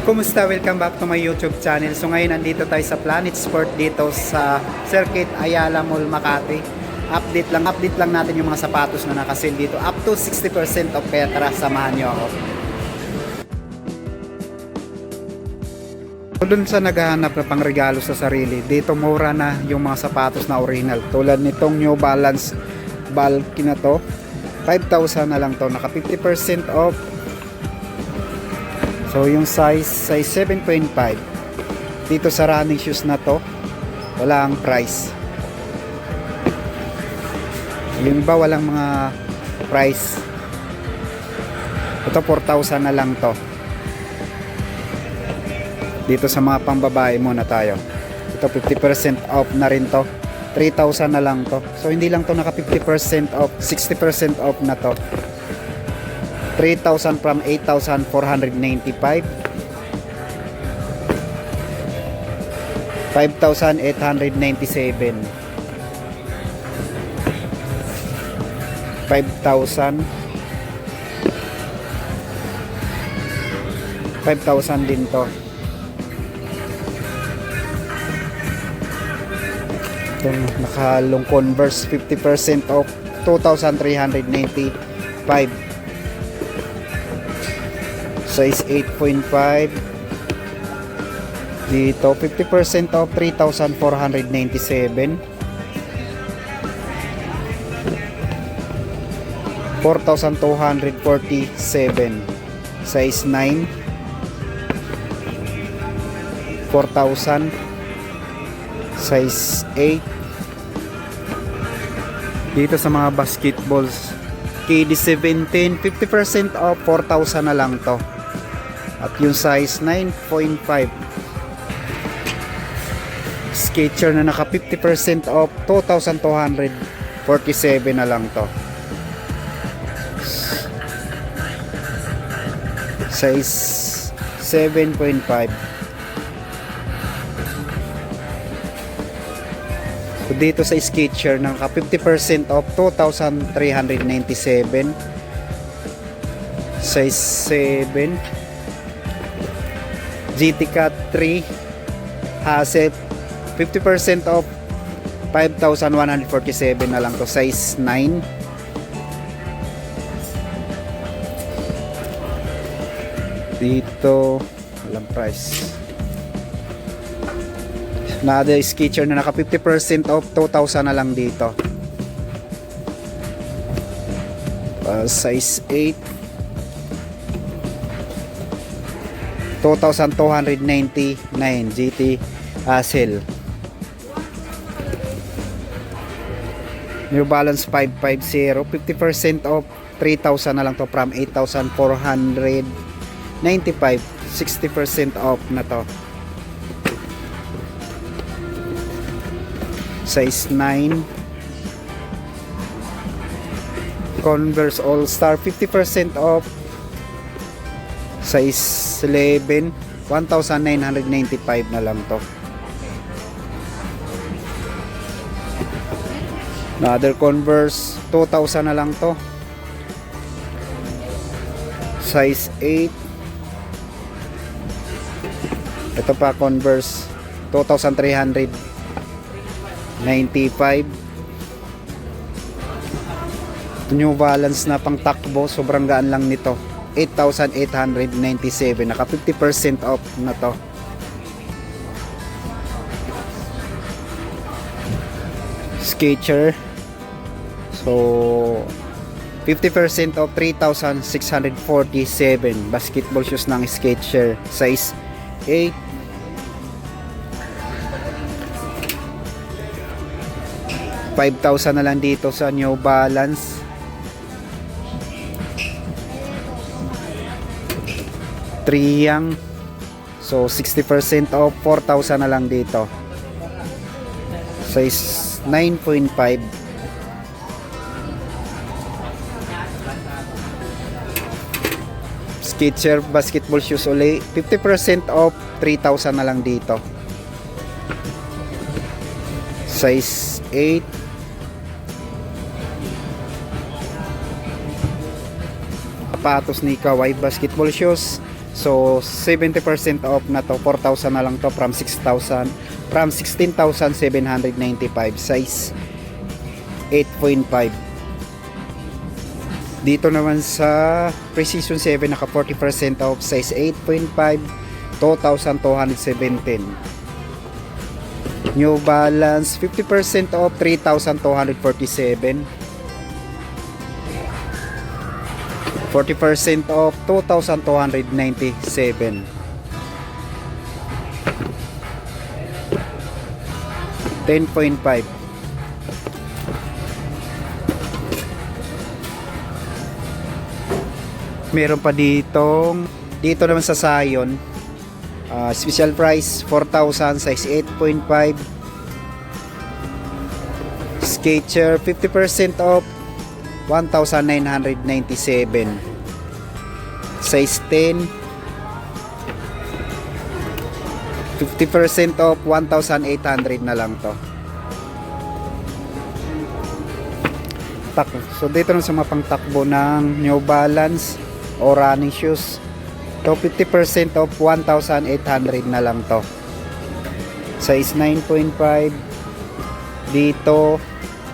Kumusta? Welcome back to my YouTube channel. So ngayon nandito tayo sa Planet Sport dito sa Circuit Ayala Mall, Makati. Update lang natin yung mga sapatos na naka-sale dito. Up to 60% off, kaya tara, samahan nyo ako. So dun sa naghahanap na pang regalo sa sarili, dito mura na yung mga sapatos na original. Tulad nitong New Balance bulky na to, 5,000 na lang to. Naka 50% off. So yung size 7.5. Dito sa running shoes na to, wala ang price. Yung iba walang mga price. Ito 4,000 na lang to. Dito sa mga pambabae muna tayo. Ito 50% off na rin to. 3,000 na lang to. So hindi lang to naka 50% off, 60% off na to. 3,000 from 8,495. 5,897. 5,000. 5,000 din to. Ito, nakalong Converse 50% off, 2,395. Size 8.5. Dito 50% off, 3,497. 4,247. Size 9. 4,000. Size 8. Dito sa mga basketballs, KD17, 50% off, 4,000 na lang to. At yung size 9.5, Skechers na naka 50% off, 2,247 na lang to. Size 7.5. So dito sa Skechers naka 50% off, 2,397. Size 7. GT Cat 3 Hassel 50% off, 5,147 na lang to. Size 9. Dito walang price. Another Skechers na naka 50% off, 2,000 na lang dito. Size 8, 2,299. GT Hassel. New Balance 550, 50% off, 3,000 na lang to from 8,495. 60% off na to. Size 9. Converse All Star 50% off, size 11, 1,995 na lang to. Another Converse 2,000 na lang to. Size 8. Ito pa Converse 2,395. New Balance na pang takbo, sobrang gaan lang nito, 8,897. Naka 50% off na to. Skechers, so 50% off, 3,647. Basketball shoes ng Skechers, size 8. $5,000 na lang dito sa New Balance. Triang, so 60% off, 4,000 na lang dito. Size 9.5. Skechers basketball shoes ulit, 50% off, 3,000 na lang dito. Size 8. Sapatos ni Kawhi basketball shoes, So 70% off na to, 4,000 na lang to from 6,000, from 16,795, size 8.5. Dito naman sa Precision 7 naka 40% off, size 8.5, 2,217. New Balance 50% off, 3,247. 40% off, 2,297. 10.5. Meron pa dito naman sa Scion, special price 4,000, size 8.5. Skechers 50% off, 1,997, size 10. 50% off, 1,800 na lang to. So dito na sa mga pangtakbo ng New Balance o running shoes, to 50% off, 1,800 na lang to, size 9.5. Dito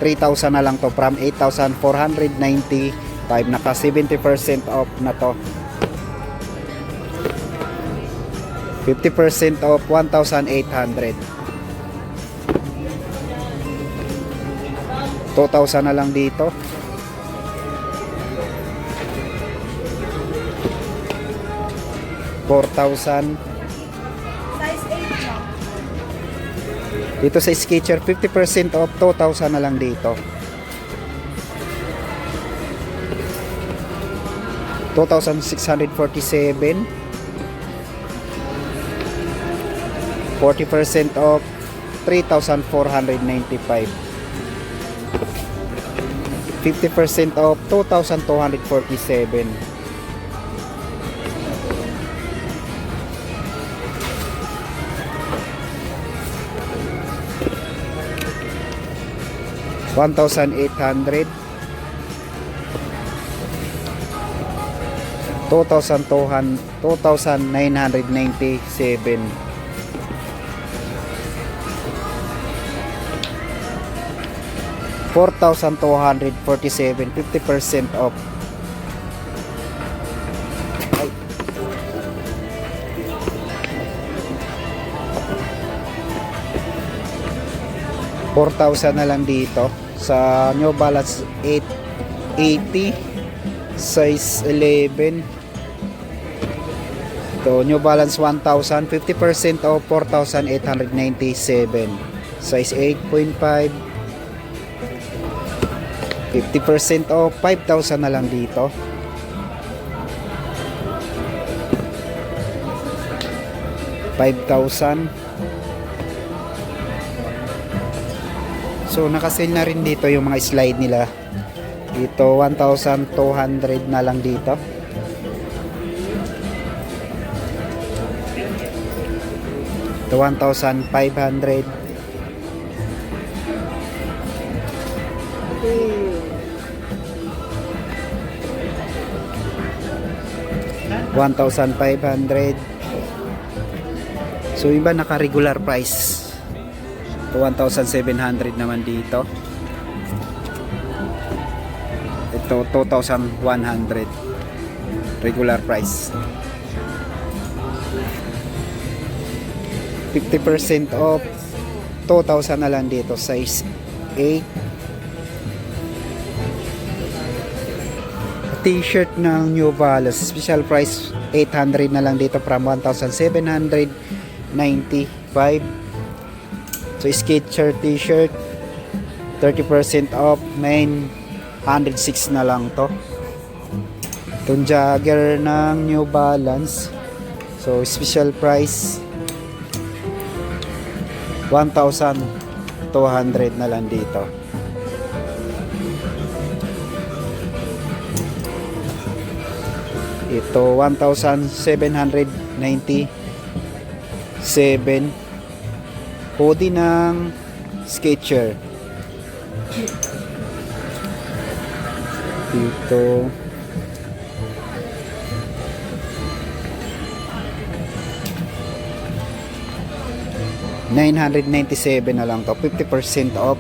3,000 na lang to from 8,495, naka 70% off na to. 50% off, 1,800. 2,000 na lang dito. $4,000. Size 8 lang. Dito sa Skechers 50% off, 2,000 na lang dito. 2,647. 40% off, 3,495. 50% off, 2,247. $1,800. 2,997. 4,247, 50% off. Ay. $4,000 na lang dito sa New Balance 880, size 11. To New Balance 1,000, 50% off, 4,897, size 8.5. 50% off, 5,000 na lang dito. $5,000. So nakasale na rin dito yung mga slide nila. Dito 1,200 na lang dito. Ito 1,500. $1,500. So iba naka regular price. 1,700 naman dito. Ito 2,100 regular price. 50% off, 2,000 na lang dito, size 8. T-shirt ng New Balance, special price 800 na lang dito from 1,795. So Skechers t-shirt 30% off, 906 na lang to. Itong jogger ng New Balance, so special price 1,200 na lang dito. Ito 1,797. Hoodie ng Skechers. Dito 997 na lang to. 50% off.